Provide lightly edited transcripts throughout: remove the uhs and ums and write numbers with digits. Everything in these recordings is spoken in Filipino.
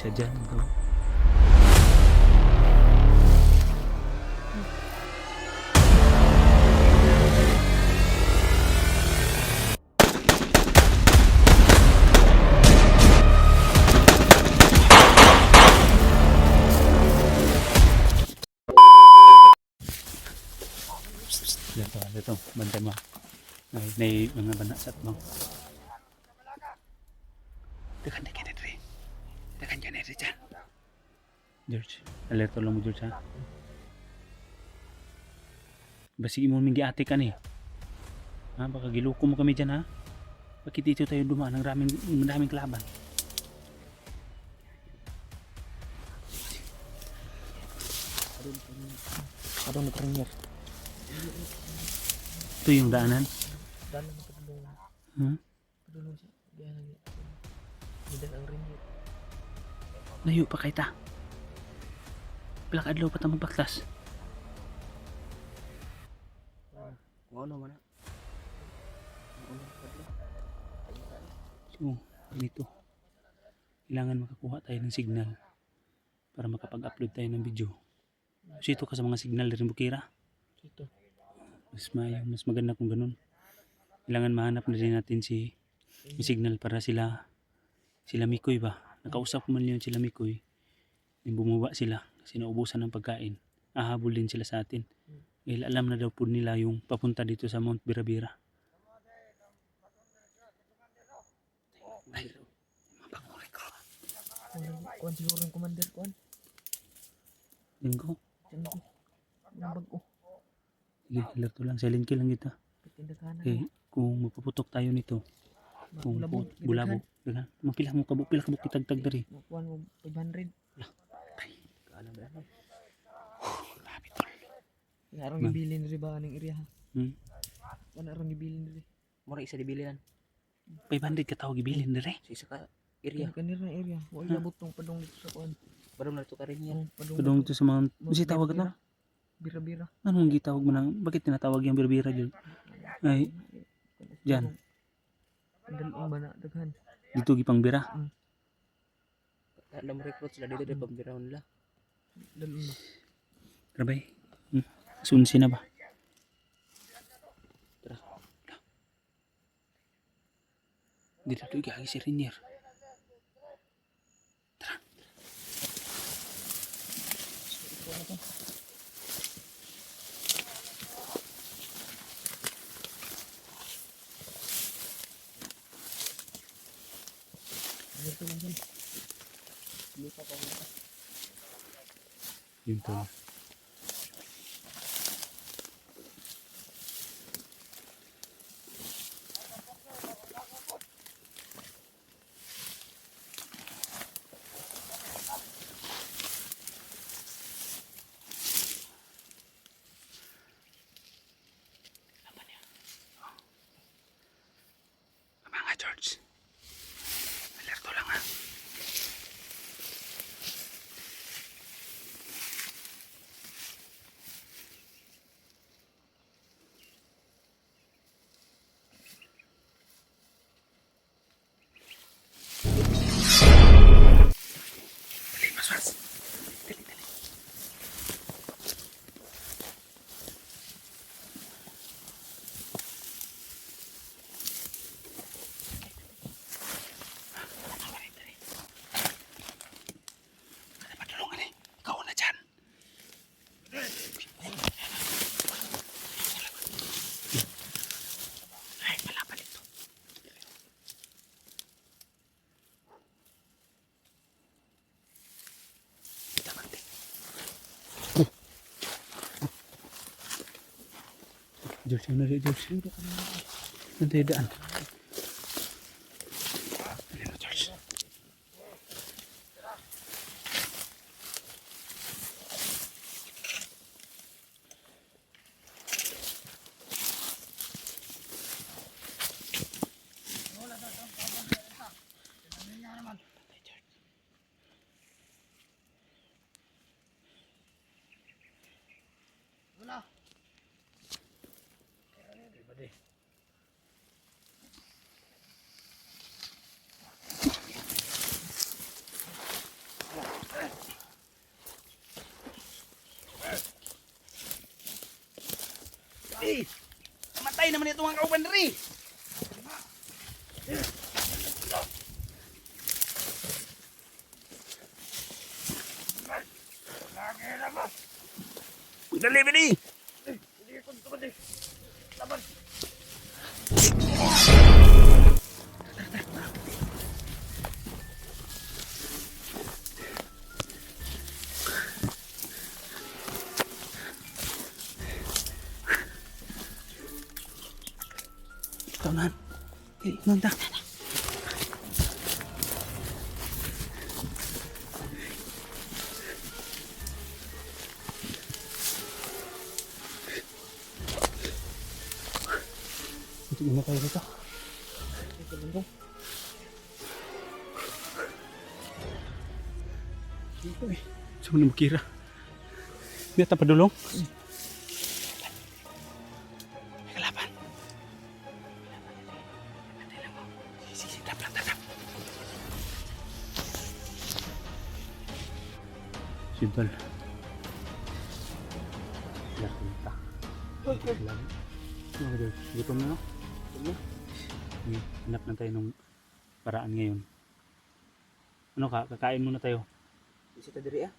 ka dyan, bro. Dito, banda mo. May mga banasat mo. Dekan ka na rin. Dekan ka na rin dyan. George, alerto lang mo George ha. Basig mo mingi ate ka ni. Ha, baka giluko mo kami dyan ha. Bakit dito tayo dumaan ng maraming kalaban? Ada na premier. Ito yung daanan. Daanan na padulong. Padulong siya. Biyahe niya. Midan ang premier. Layo pa kay ta. Pila ka adlaw pa ta magbaklas. Ano man na? So, ganito. Kailangan makakuha tayo ng signal para makapag-upload tayo ng video. So, ito ka sa mga signal rin Bukira. Ito. Mas maganda kung ganun. Kailangan mahanap na rin natin yung signal para sila Mikoy ba. Nakausap ko man yun sila Mikoy. Yung bumaba sila kasi naubusan ng pagkain. Ahabol din sila sa atin. Dahil alam na daw po nila yung papunta dito sa Mount Birabira. Ay, mabagong recruit. Kuan siguro ng commander kuan. Linggo. Linggo. Ang bago. Sige, alerto lang. Silent kill lang kita. Pitindakanan. Okay, kung mapaputok tayo nito, kung bulabog, pila mo kabuk kitagtag dari. Kuan mo 500. Ay, Kaalam ba ano? grabe tol. Narang gibilin diri ba aning area ha. Narang gibilin diri. Mura isa dibilian. 500 ka tawag ibilin dire. Sa isa ka area. Kanira na area. Wa ilabot tong padong dito sa kuan. Padong na to ka rin yan. Padong dito sa Mount. Kasi tawag ito? Bira-bira. Ano ang gitawag mo nang? Bakit tinatawag yung Birabira dyan? Ay, dyan. Dalong ba na daghan? Dito gipang bira. Alam recruit sila dito dito pambira nila. Dalong na. Grabe. Sunsi na ba? Tara. Dito ito igagi si Rinier. Tara. Yun to. Mga George. Alerto lang ha. Dali, mas fast. Dali. Ada patulungan eh. Ikaw na dyan. Ay, malapad ito. Kita mati. George, ano rin George? Nanti daan. Ano na George? Patay naman ito mga kauban rin. Dali, dali. Kaunan. Nanda. Ito na tayo dito. Ito bundok. Dito eh. Saan mo makira? Hindi ata padulong. May kalaban. Sisi, tap. Simple. Lakunta. Gutom na no? Hanap na tayo ng paraan ngayon. Ano ka? Kakain muna tayo. Isi ta diri ah.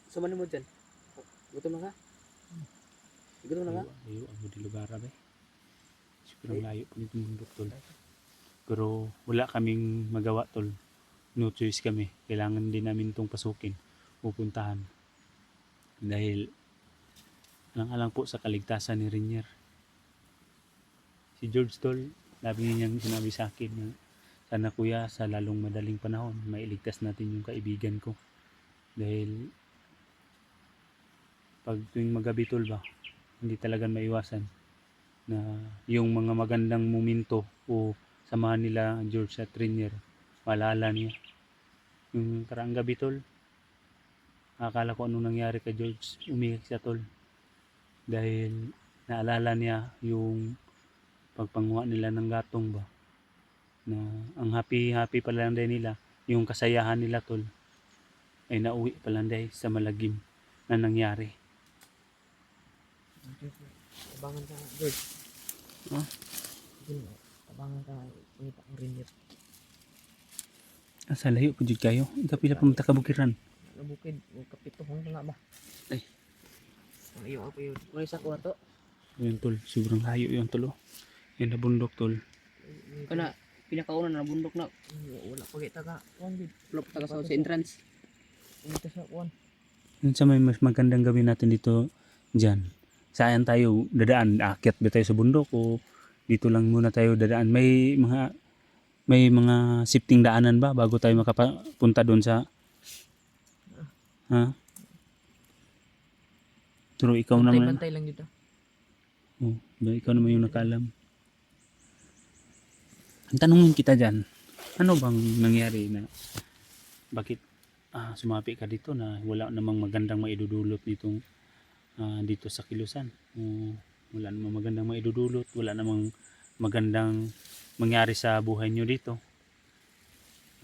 Sama mo dyan. Gutom na ka? Gutom na ka? Layo ang di lugar ba? Siguro layo pa nitong bundok tol. Pero wala kaming magawa tol. No choice kami. Kailangan din namin itong pasukin. Pupuntahan. Dahil alang-alang po sa kaligtasan ni Rainier. Si George tol, labi niyang sinabi sa akin na sana kuya sa lalong madaling panahon mailigtas natin yung kaibigan ko. Dahil pag tuwing magabi tol ba, hindi talaga maiwasan na yung mga magandang momento o samahan nila George at Rainier, maalala niya. Yung karaang gabi tol, akala ko anong nangyari kay George, umiyak siya tol. Dahil naalala niya yung pagpanguha nila ng gatong ba, na ang happy pala lang day nila, yung kasayahan nila tol ay nauwi pala day sa malagim na nangyari. Abangan ka, George. Huh? Abangan ka, pangita ang Rainier. Asa layo po jud kayo, kapila pa magtakabukiran. Nabukid, kapituhon ka nga ba? Ay. Ang iyo ako yun. May isa ko na to. Yun tol, sobrang layo yung tol. Yan na bundok tol. Kana pinakauna na bundok na Wala pa kita ka. Kuan gid. wala pa taga sa entrance. Dito sa kuan. Yun sa may mas magandang gawin natin dito dyan. Saan tayo dadaan? Aakyat ba tayo sa bundok o dito lang muna tayo dadaan? May mga shifting daanan ba bago tayo makapunta doon sa ha? Pero ikaw naman. Bantay lang dito. Oh, ikaw naman yung nakaalam. Ang tanongin kita dyan, ano bang nangyari na bakit sumapi ka dito na wala namang magandang maidudulot dito sa Kilusan? Wala namang magandang maidudulot, wala namang magandang mangyari sa buhay nyo dito.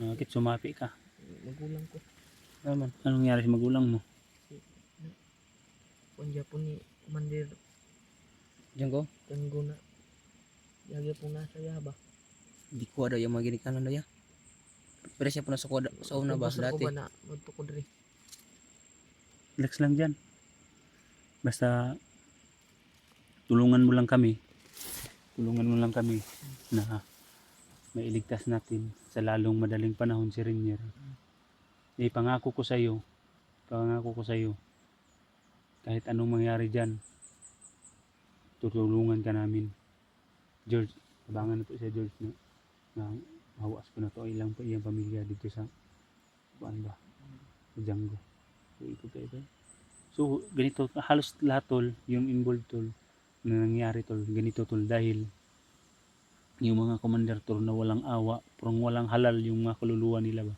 Bakit sumapi ka? Magulang ko. Anong nangyari sa magulang mo? Kuan Japon ni Commander Diyan ko. Tango na. Yagi po na sa yaba. Di ko ada yung mga ginikanan na ya. Pero siya po na sa una ba Basta ko dati. ba na magtukod rin. Relax lang dyan. Basta tulungan mo lang kami na mailigtas natin sa lalong madaling panahon si Rainier. Pangako ko sa iyo kahit anong mangyari dyan, tutulungan ka namin. George, abangan na po siya George na mahawas ko na to ilang pa iyang pamilya dito sa sa Django. So ito kayo. So ganito halos lahat tol, yung involved tol na nangyari tol, ganito tol dahil yung mga commander tol na walang awa, parang walang halal yung mga kaluluwa nila ba,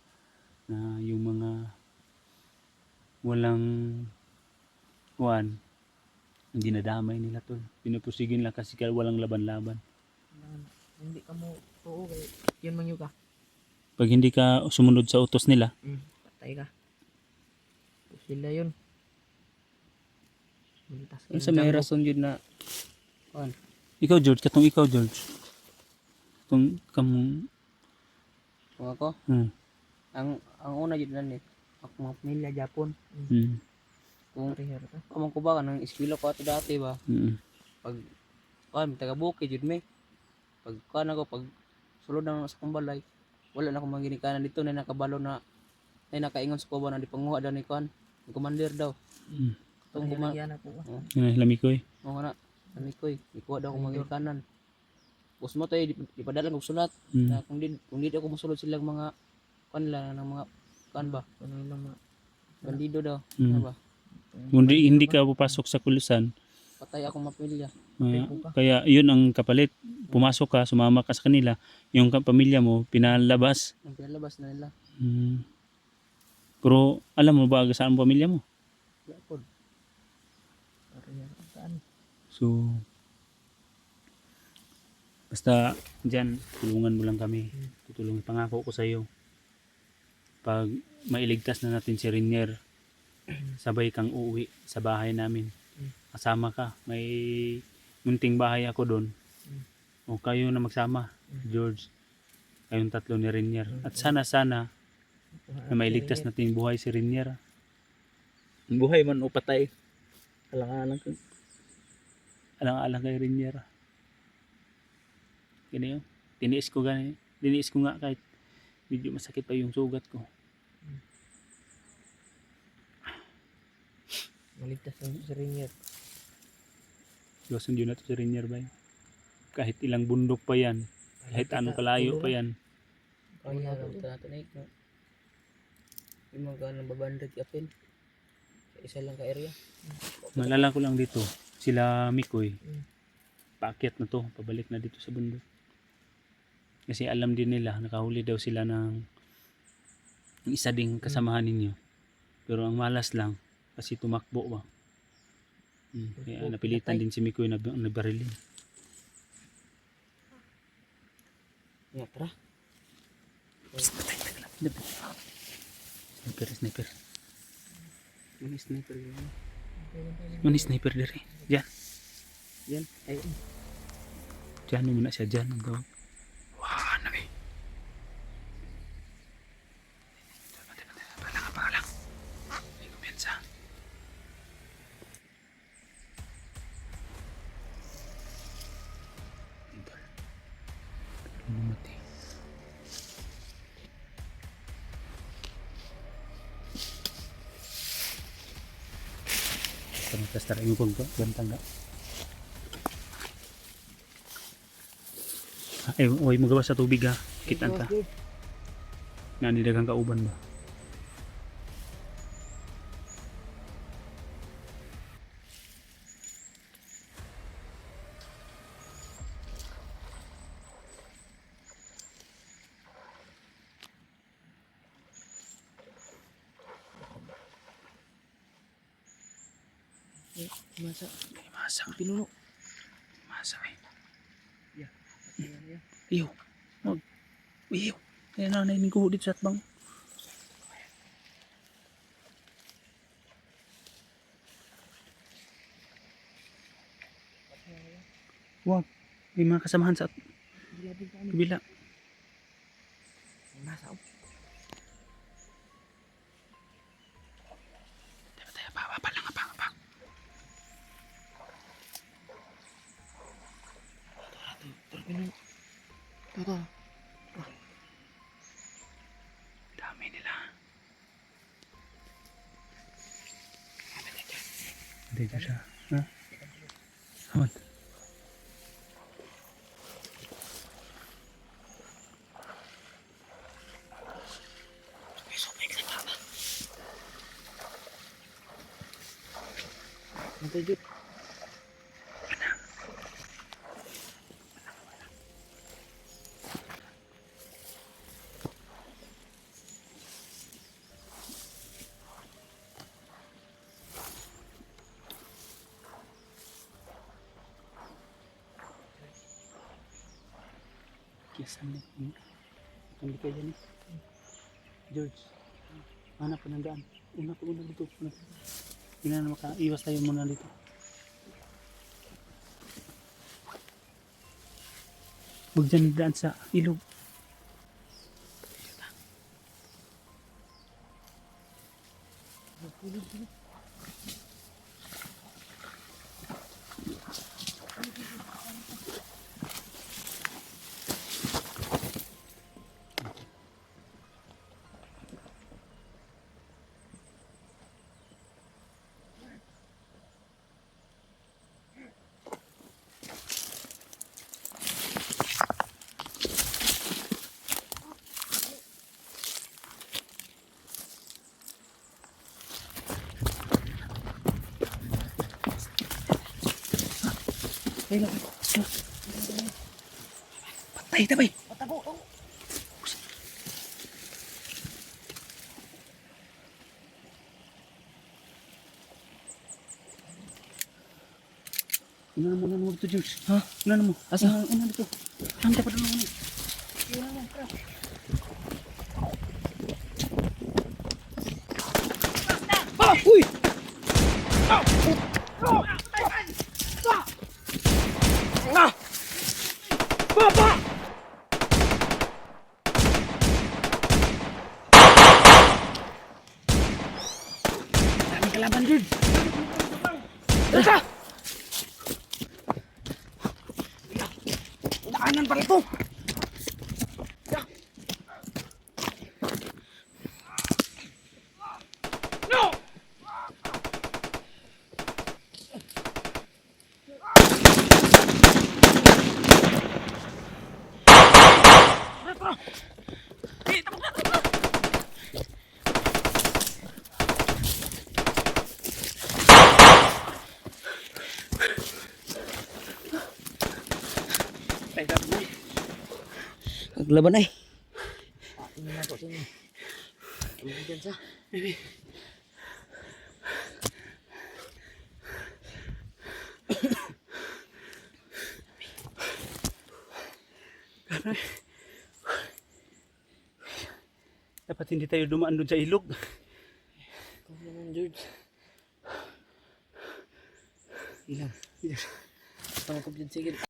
na yung mga walang hindi nadamay nila tol, pinupusigin lang kasi walang laban-laban. Hindi ka mo oo kay yun man yung ka. Pag hindi ka sumunod sa utos nila, Patay ka. Sila yun. Militas Ano sa may rason yun na kuan? Ikaw George, ikaw George. Katong kamong Kung ako, ang una yun na ni ako mga pamilya Japon. Kung Parehera ta. kamang ko ba nang eskwela ko ato dati ba? Pag kuan taga Bukid jud mi. Pag kuan ako pag sulod na sa kumbalay, wala na akong manginikanan dito na nakabalo na ay nakaingon sa kuba na di panguha daw ni kuan. Ang commander daw. Tong kuma. Parehera na po. Lamikoy. Oo na. Ani ko ikuha daw akong manginikanan. Bus mo tayo, di padala kong sulat. Na kung di ako musulod silang mga kanila ng mga kan ba? Ano lang ma. Bandido daw. Ano ba? Kung hindi ka papasok sa kulusan, Patay akong mapilya. kaya yun ang kapalit. Pumasok ka, sumama ka sa kanila, yung pamilya mo, pinalabas. Ang pinalabas na nila. Pero alam mo ba saan ang pamilya mo? Wala po. Parehera ta. So, basta dyan, tulungan mo lang kami. Tutulungan, pangako ko sa iyo. Pag mailigtas na natin si Rinier, sabay kang uuwi sa bahay namin. Kasama ka. May munting bahay ako doon. O kayo na magsama, George. Kayong tatlo ni Rinier. At sana na mailigtas natin yung buhay si Rinier. Buhay man o patay. Alang-alang ka. Alang-alang kay Rinier. Ganyan. Diniis ko nga kahit medyo masakit pa yung sugat ko. Maligtas ng si Rinier. Iwasan yun na to si Rinier ba? Kahit ilang bundok pa yan. Kahit anong kalayo pa yan. Kaya nga ito natin ay yung mga ng babandag apel. Sa isa lang ka area. Naalala ko lang dito, sila Mikoy. Paakyat na to, pabalik na dito sa bundok. Kasi alam din nila, nakahuli daw sila ng isa ding kasamahan ninyo. Pero ang malas lang, kasi tumakbo ba. Kaya napilitan din si Mikoy na barilin. Nga tara. Sniper. Muna sniper yun. Muna sniper dari. Diyan. Yan. Ayun. Diyan muna siya dyan. Wah, nabi. Palang. Ay, kumensa. Lumati. Tara yung pag gantang ga. Ay, huwag mo gawa sa tubig ha. Kitan ta. Nanidagang kauban ba? Masa. Masa. Pinuno. Masa eh. Yeah. Iyo. Wag. Iyo. Kaya nanay ni ko dito sa atbang. Wag. May mga kasamahan sa kabila. Masa. Tayo pa lang pa. Tata. Dami nila. Dito siya. Ha? Awan. Nanti jud. Kiyasan mo. Hindi ka dyan eh. George. Hanap ka ng daan. Una dito. Hindi na makaiwas tayo muna dito. Huwag dyan daan sa ilog. Patay, tabay. Una mo dito, James. Ha? Una mo. Asa? Una dito. Ang dapat na mo. Uy! Papa! Daming kalaban, James. Tara! Daanan pala ito! No! Naglaban ay. Tingnan nato sa inyo. Tingnan dyan sa. Dapat hindi tayo dumaan doon sa ilog. Ikaw naman, George. Ilang. Pangkop dyan, sige.